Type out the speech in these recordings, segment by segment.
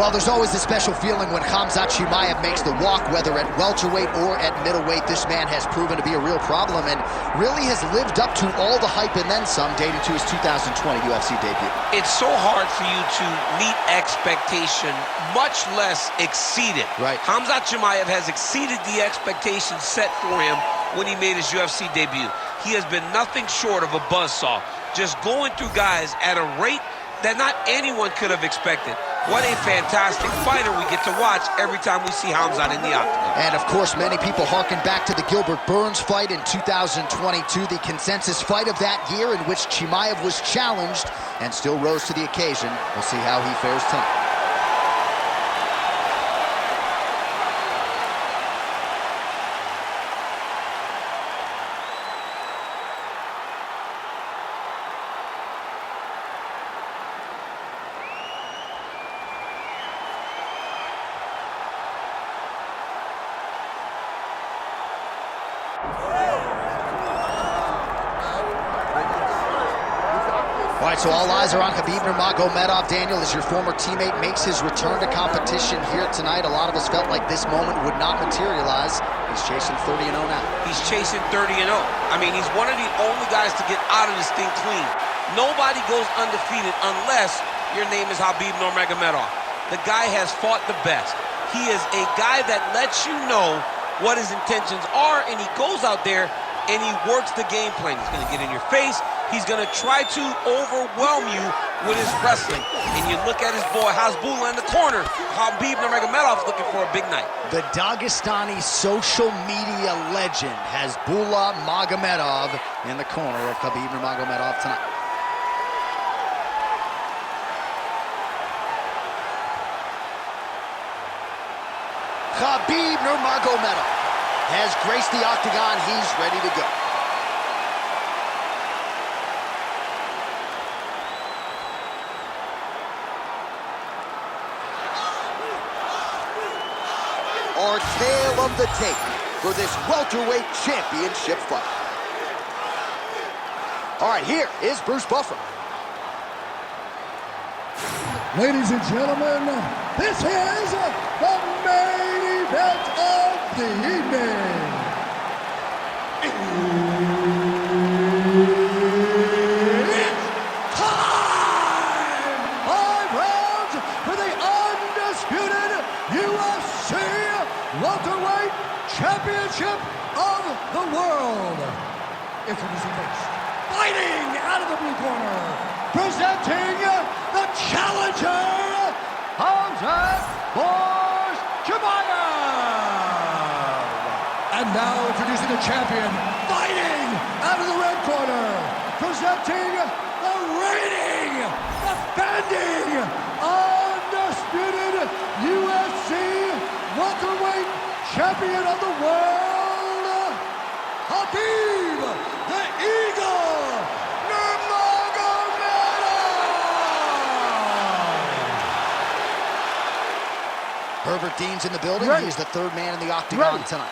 Well, there's always a special feeling when Khamzat Chimaev makes the walk, whether at welterweight or at middleweight. This man has proven to be a real problem and really has lived up to all the hype and then some, dating to his 2020 UFC debut. It's so hard for you to meet expectation, much less exceed it. Right. Khamzat Chimaev has exceeded the expectations set for him when he made his UFC debut. He has been nothing short of a buzzsaw, just going through guys at a rate that not anyone could have expected. What a fantastic fighter we get to watch every time we see Khamzat in the octagon. And of course, many people harken back to the Gilbert Burns fight in 2022, the consensus fight of that year in which Chimaev was challenged and still rose to the occasion. We'll see how he fares tonight. All right, so all eyes are on Khabib Nurmagomedov. Daniel, as your former teammate makes his return to competition here tonight, a lot of us felt like this moment would not materialize. He's chasing 30-0 now. He's chasing 30-0. I mean, he's one of the only guys to get out of this thing clean. Nobody goes undefeated unless your name is Khabib Nurmagomedov. The guy has fought the best. He is a guy that lets you know what his intentions are, and he goes out there and he works the game plan. He's going to get in your face. He's going to try to overwhelm you with his wrestling. And you look at his boy Hasbulla in the corner. Khabib Nurmagomedov's looking for a big night. The Dagestani social media legend Hasbulla Magomedov in the corner of Khabib Nurmagomedov tonight. Khabib Nurmagomedov has graced the octagon. He's ready to go. Our tale of the tape for this welterweight championship fight. All right, here is Bruce Buffer. Ladies and gentlemen, this is the main event of the evening. It's time! 5 rounds for the undisputed UFC welterweight championship of the world. Introducing first, fighting out of the blue corner, presenting the challenger, Khamzat Chimaev. And now introducing the champion, fighting out of the red corner, presenting the reigning, defending, undisputed UFC welterweight champion of the world, Khabib the Eagle Nurmagomedov. Herbert Dean's in the building. Ready. He is the third man in the octagon Ready. tonight.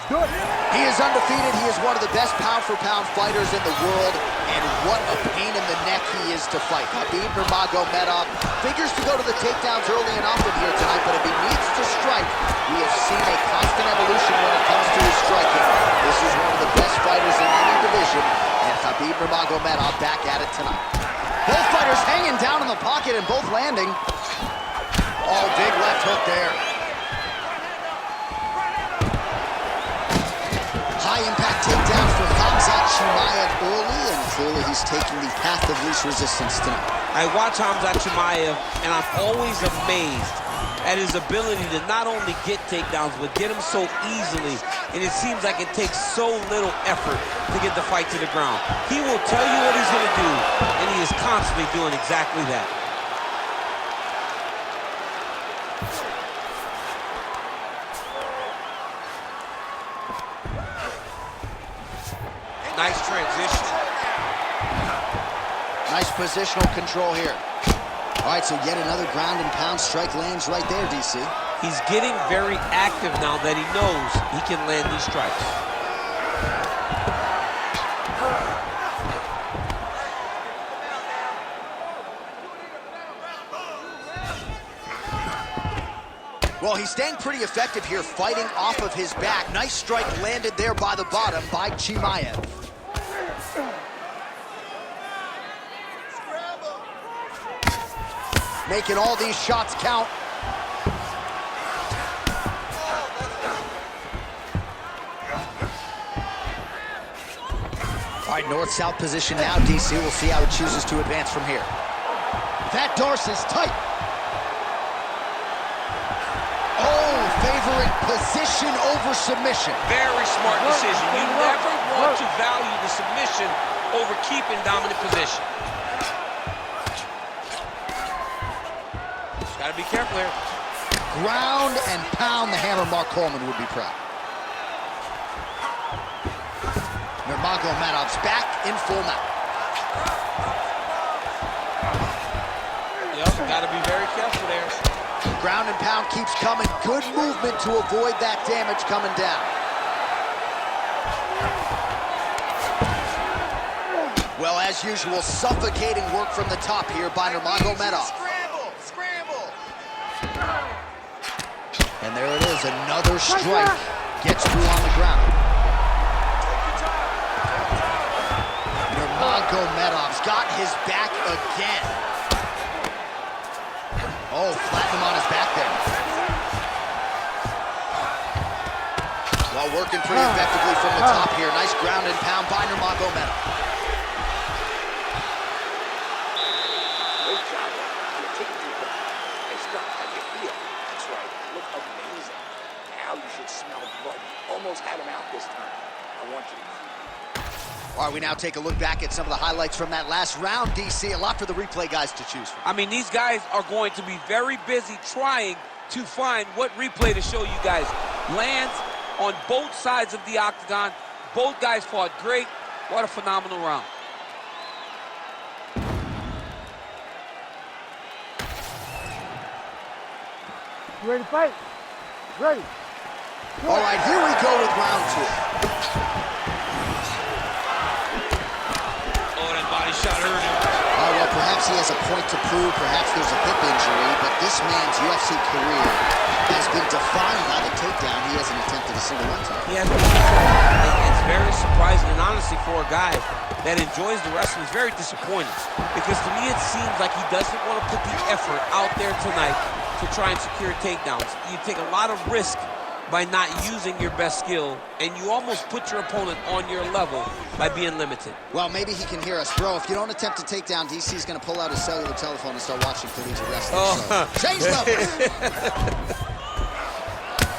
Good. He is undefeated. He is one of the best pound-for-pound fighters in the world, and what a pain in the neck he is to fight. Khabib Nurmagomedov figures to go to the takedowns early and often here tonight, but if he needs to strike, we have seen a constant evolution when it comes to his striking. This is one of the best fighters in any division, and Khabib Nurmagomedov back at it tonight. Both fighters hanging down in the pocket and both landing. Oh, big left hook there. High-impact takedown for Khamzat Chimaev early, and clearly he's taking the path of least resistance tonight. I watch Khamzat Chimaev, and I'm always amazed at his ability to not only get takedowns, but get them so easily. And it seems like it takes so little effort to get the fight to the ground. He will tell you what he's going to do, and he is constantly doing exactly that. Nice transition. Nice positional control here. All right, so yet another ground and pound strike lands right there, DC. He's getting very active now that he knows he can land these strikes. Well, he's staying pretty effective here, fighting off of his back. Nice strike landed there by the bottom by Chimaev. Making all these shots count. All right, north-south position now, DC. We'll see how he chooses to advance from here. That Darce is tight. Oh, favoring position over submission. Very smart decision. You never want to value the submission over keeping dominant position. Just gotta be careful here. Ground and pound. The hammer, Mark Coleman would be proud. Nurmagomedov's back in full mount. Yep, gotta be very careful there. Ground and pound keeps coming. Good movement to avoid that damage coming down. Well, as usual, suffocating work from the top here by Nurmagomedov. Scramble, scramble. And there it is, another strike. Gets through on the ground. Nurmagomedov's got his back again. Oh, flatten him on his back there. Well, working pretty effectively from the top here. Nice ground and pound by Nurmagomedov. Great job. Take a deep breath. Nice job. How do you feel? That's right. Look amazing. Now you should smell blood. Almost had him out this time. I want you to. All right, we now take a look back at some of the highlights from that last round, DC. A lot for the replay guys to choose from. I mean, these guys are going to be very busy trying to find what replay to show you guys. Lands on both sides of the octagon. Both guys fought great. What a phenomenal round. You ready to fight? Ready. All right, here we go with round two. Oh, that body shot hurt him. Oh, well, perhaps he has a point to prove. Perhaps there's a hip injury, but this man's UFC career has been defined by the takedown. He hasn't attempted a single one time. He has it's very surprising, and honestly, for a guy that enjoys the wrestling, it's very disappointing. Because to me, it seems like he doesn't want to put the effort out there tonight to try and secure takedowns. You take a lot of risk by not using your best skill, and you almost put your opponent on your level by being limited. Well, maybe he can hear us. Bro, if you don't attempt a takedown, DC's going to pull out his cellular telephone and start watching collegiate wrestling. Oh. So, change levels.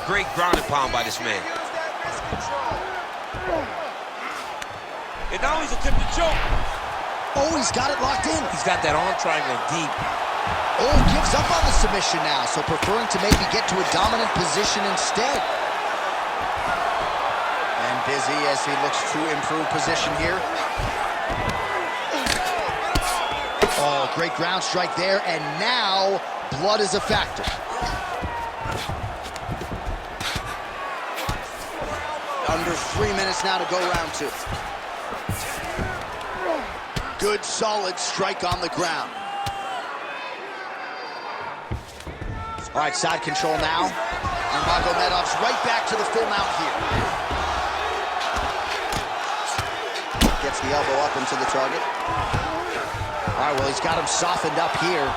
Great ground and pound by this man. And now he's attempting to choke. Oh, he's got it locked in. He's got that arm triangle deep. Oh, gives up on the submission now, so preferring to maybe get to a dominant position instead. And busy as he looks to improve position here. Oh, great ground strike there, and now blood is a factor. Under 3 minutes now to go round two. Good, solid strike on the ground. All right, side control now. Nurmagomedov's right back to the full mount here. Gets the elbow up into the target. All right, well, he's got him softened up here.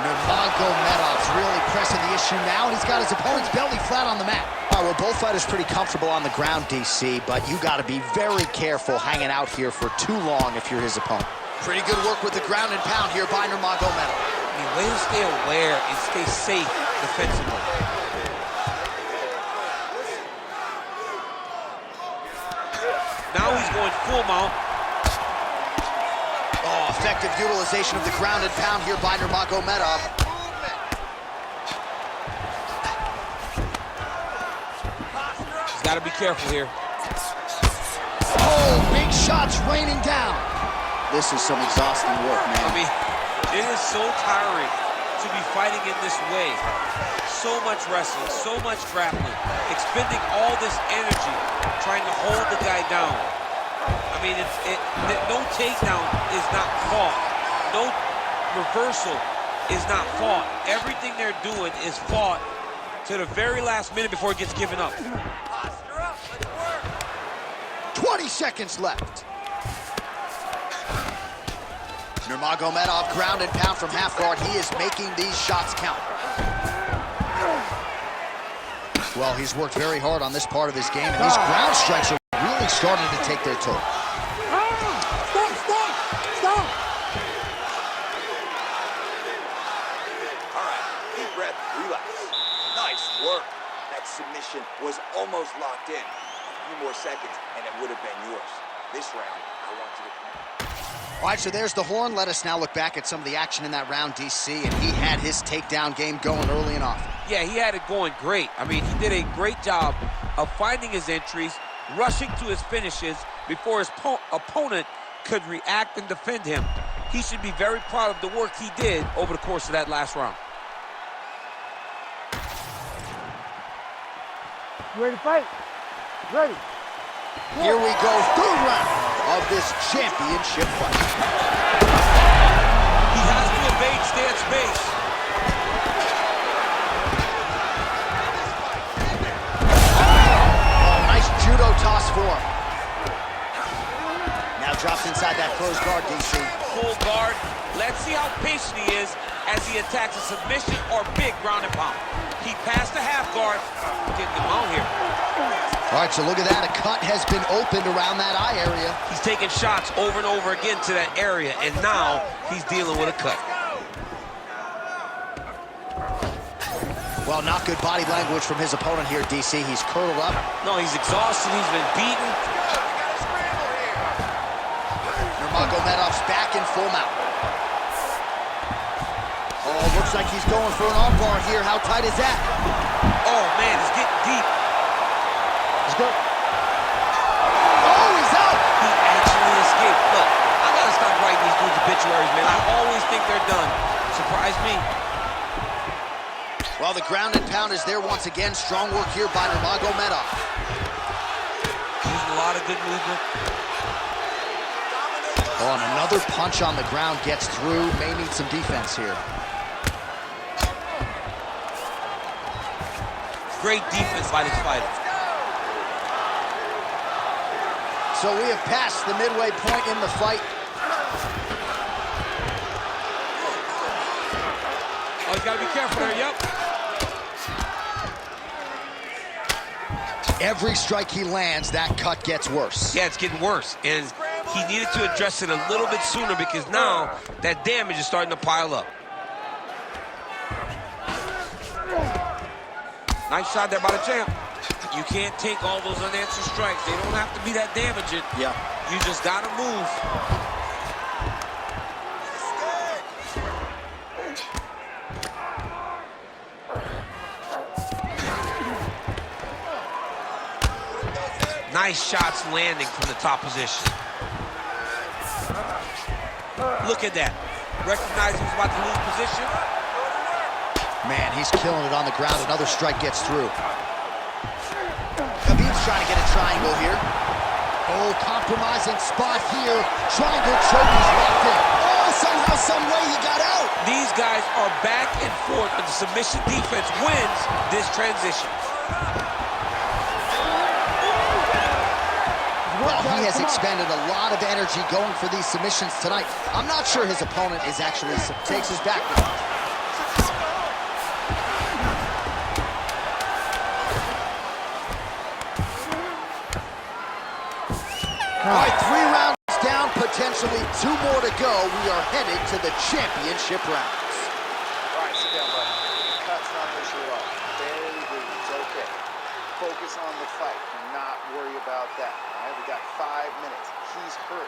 Nurmagomedov's really pressing the issue now, and he's got his opponent's belly flat on the mat. All right, well, both fighters pretty comfortable on the ground, DC, but you got to be very careful hanging out here for too long if you're his opponent. Pretty good work with the ground and pound here by Nurmagomedov. I mean, way to stay aware and stay safe defensively. Now he's going full mount. Oh, effective utilization of the ground and pound here by Nurmagomedov. He's got to be careful here. Oh, big shots raining down. This is some exhausting work, man. I mean, it is so tiring to be fighting in this way. So much wrestling, so much grappling, expending all this energy trying to hold the guy down. I mean, no takedown is not caught. No reversal is not fought. Everything they're doing is fought to the very last minute before it gets given up. Posture up, let's work. 20 seconds left. Nurmagomedov ground and pound from half guard. He is making these shots count. Well, he's worked very hard on this part of his game, and these ground strikes are really starting to take their toll. Stop! All right, deep breath, relax. Nice work. That submission was almost locked in. A few more seconds, and it would have been yours. This round, I want you to come out. All right, so there's the horn. Let us now look back at some of the action in that round, DC, and he had his takedown game going early and often. Yeah, he had it going great. I mean, he did a great job of finding his entries, rushing to his finishes before his opponent could react and defend him. He should be very proud of the work he did over the course of that last round. You ready to fight? Ready. Here we go, third round of this championship fight. He has to evade, stay at space. Oh, nice judo toss for him. Now drops inside that closed guard, DC. Full guard. Let's see how patient he is as he attacks a submission or big ground and pound. He passed the half guard, getting him out here. All right, so look at that. A cut has been opened around that eye area. He's taking shots over and over again to that area, and now he's dealing with a cut. Well, not good body language from his opponent here, DC. He's curled up. No, he's exhausted. He's been beaten. Nurmagomedov's back in full mount. Oh, looks like he's going for an armbar here. How tight is that? Oh, man, it's getting deep. Let's go. Oh, he's out! He actually escaped. Look, I gotta stop writing these dudes obituaries, man. I always think they're done. Surprise me. Well, the ground and pound is there once again. Strong work here by Nurmagomedov. Using a lot of good movement. Oh, and another punch on the ground gets through. May need some defense here. Great defense by this fighter. So we have passed the midway point in the fight. Oh, he's gotta be careful there, yep. Every strike he lands, that cut gets worse. Yeah, it's getting worse. And he needed to address it a little bit sooner because now that damage is starting to pile up. Nice shot there by the champ. You can't take all those unanswered strikes. They don't have to be that damaging. Yeah. You just gotta move. Nice shots landing from the top position. Look at that. Recognizing he's about to lose position. Man, he's killing it on the ground. Another strike gets through. Khabib's trying to get a triangle here. Oh, compromising spot here. Triangle choke is locked in. Oh, somehow, some way he got out. These guys are back and forth, but the submission defense wins this transition. Well, he has expended a lot of energy going for these submissions tonight. I'm not sure his opponent is actually takes his back. All right, 3 rounds down, potentially 2 more to go. We are headed to the championship rounds. All right, sit down, buddy. The cut's not an issue at all. Barely bleeding. It's okay. Focus on the fight. Do not worry about that. All right, we got 5 minutes. He's hurt.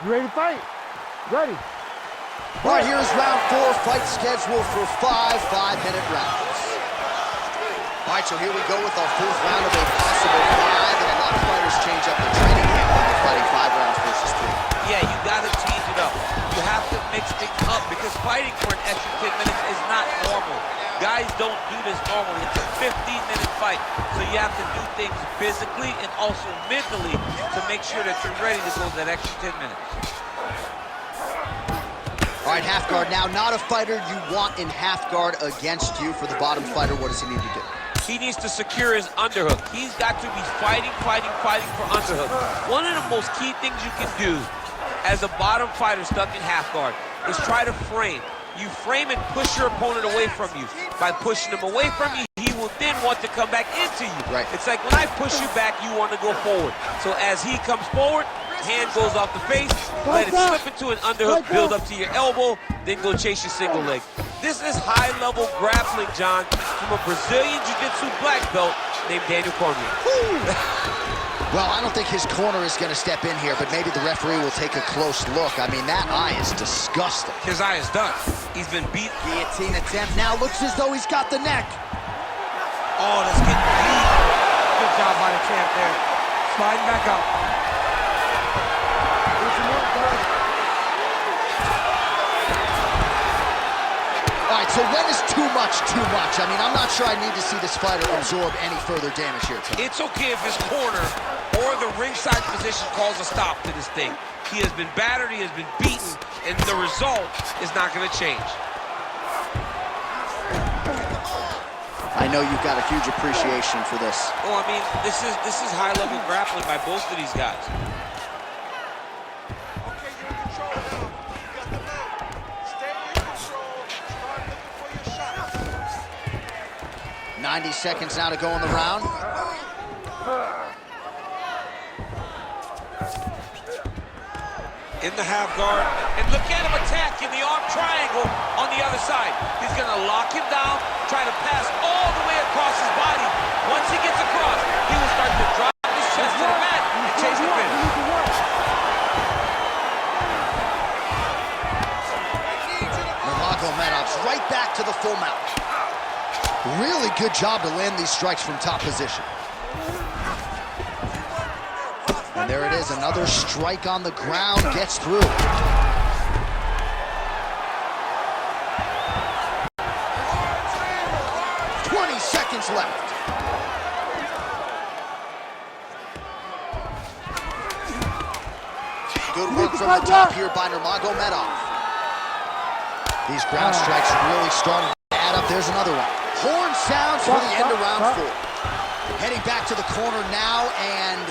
You ready to fight? Ready. All right, here's round 4, fight scheduled for 5 5-minute rounds. All right, so here we go with our 4th round of a possible 5, and a lot of fighters change up their training camp when they're fighting 5 rounds versus 3. Yeah, you gotta change it up. You have to mix things up because fighting for an extra 10 minutes is not normal. Guys don't do this normally. It's a 15-minute fight. So you have to do things physically and also mentally to make sure that you're ready to go that extra 10 minutes. All right, half guard now. Not a fighter you want in half guard against you. For the bottom fighter, what does he need to do? He needs to secure his underhook. He's got to be fighting for underhook. One of the most key things you can do as a bottom fighter stuck in half guard is try to frame. You frame and push your opponent away from you. By pushing him away from you, he will then want to come back into you. Right. It's like when I push you back, you want to go forward. So as he comes forward, hand goes off the face, let it slip into an underhook, build up to your elbow, then go chase your single leg. This is high-level grappling, John, from a Brazilian Jiu-Jitsu black belt named Daniel Cormier. Well, I don't think his corner is going to step in here, but maybe the referee will take a close look. I mean, that eye is disgusting. His eye is done. He's been beat. Guillotine attempt now. Looks as though he's got the neck. Oh, that's getting beat. Good job by the champ there. Sliding back out. All right, so when is too much too much? I mean, I'm not sure I need to see this fighter absorb any further damage here tonight. It's okay if his corner or the ringside position calls a stop to this thing. He has been battered, he has been beaten, and the result is not going to change. I know you've got a huge appreciation for this. Oh, I mean, this is high-level grappling by both of these guys. 90 seconds now to go in the round. In the half guard, and look at him attack in the arm triangle on the other side. He's gonna lock him down, try to pass all the way across his body. Once he gets across, he will start to drop his chest to the mat and chase the finish. Nurmagomedov's right back to the full mount. Really good job to land these strikes from top position. And there it is, another strike on the ground, gets through. 20 seconds left. Good work from the top here by Nurmagomedov. These ground strikes really starting to add up. There's another one. Horn sounds for the end of round 4. Heading back to the corner now, and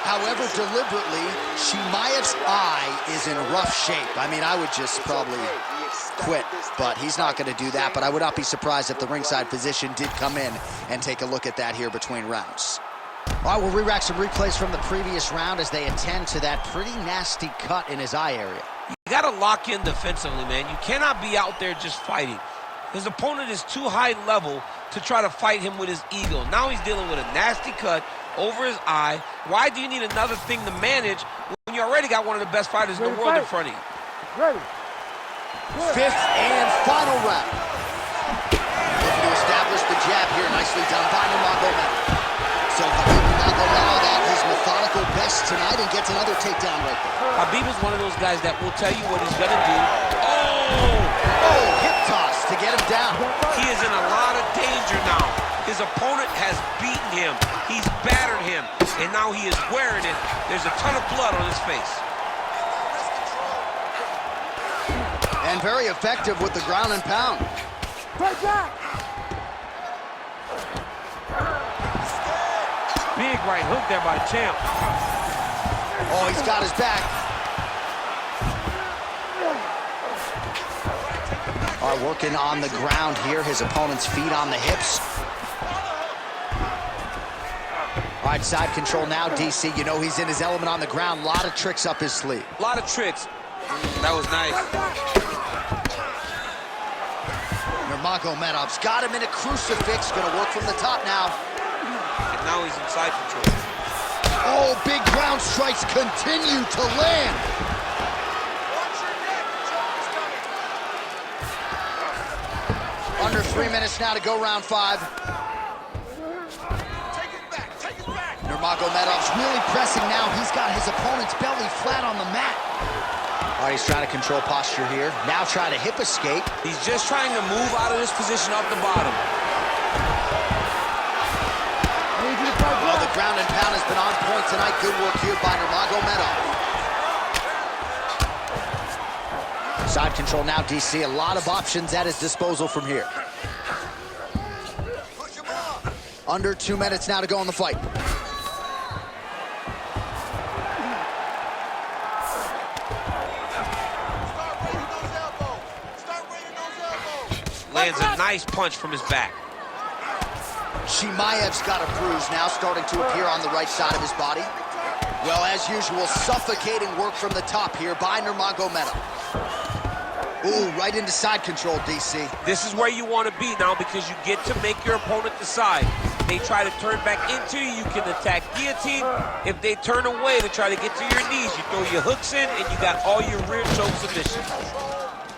however deliberately, Chimaev's eye is in rough shape. I mean, I would just probably quit, but he's not going to do that. But I would not be surprised if the ringside physician did come in and take a look at that here between rounds. All right, we'll re-rack some replays from the previous round as they attend to that pretty nasty cut in his eye area. You got to lock in defensively, man. You cannot be out there just fighting. His opponent is too high level to try to fight him with his ego. Now he's dealing with a nasty cut over his eye. Why do you need another thing to manage when you already got one of the best fighters in the world in front of you? Ready. Fifth and final round. Looking to establish the jab here. Nicely done by Nurmagomedov. So Khabib Nurmagomedov at his methodical best tonight and gets another takedown right there. Khabib is one of those guys that will tell you what he's going to do. Oh, hip toss to get him down. He is in a lot of danger now. His opponent has beaten him. He's battered him. And now he is wearing it. There's a ton of blood on his face. And very effective with the ground and pound. Right back. Big right hook there by the champ. Oh, he's got his back. All right, working on the ground here. His opponent's feet on the hips. All right, side control now, DC. You know he's in his element on the ground. A lot of tricks up his sleeve. A lot of tricks. That was nice. Nurmagomedov's got him in a crucifix. Gonna work from the top now. And now he's in side control. Oh, big ground strikes continue to land. Under 3 minutes now to go round 5. Nurmagomedov's really pressing now. He's got his opponent's belly flat on the mat. All right, he's trying to control posture here. Now trying to hip escape. He's just trying to move out of this position off the bottom. Well, the ground and pound has been on point tonight. Good work here by Nurmagomedov. Side control now, DC. A lot of options at his disposal from here. Under 2 minutes now to go in the fight. Lands a nice punch from his back. Chimaev's got a bruise now, starting to appear on the right side of his body. Well, as usual, suffocating work from the top here by Nurmagomedov. Ooh, right into side control, DC. This is where you want to be now because you get to make your opponent decide. They try to turn back into you, you can attack guillotine. If they turn away to try to get to your knees, you throw your hooks in and you got all your rear choke submissions.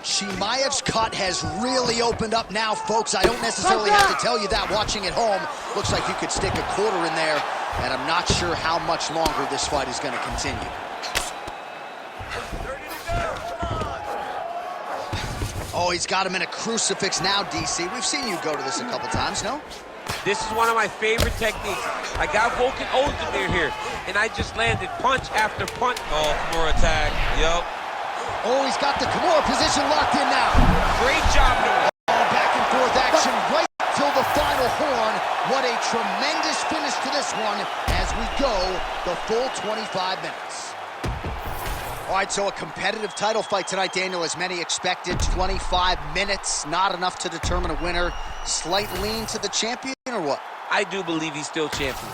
Chimaev's cut has really opened up now, folks. I don't necessarily have to tell you that watching at home. Looks like you could stick a quarter in there, and I'm not sure how much longer this fight is going to continue. Oh, he's got him in a crucifix now, DC. We've seen you go to this a couple times, no? This is one of my favorite techniques. I got Volkan Ozdemir here, and I just landed punch after punch. Oh, Kimura attack, yup. Oh, he's got the Kimura position locked in now. Great job, Noah. Back and forth action right till the final horn. What a tremendous finish to this one as we go the full 25 minutes. All right, so a competitive title fight tonight, Daniel, as many expected. 25 minutes, not enough to determine a winner. Slight lean to the champion, or what? I do believe he's still champion.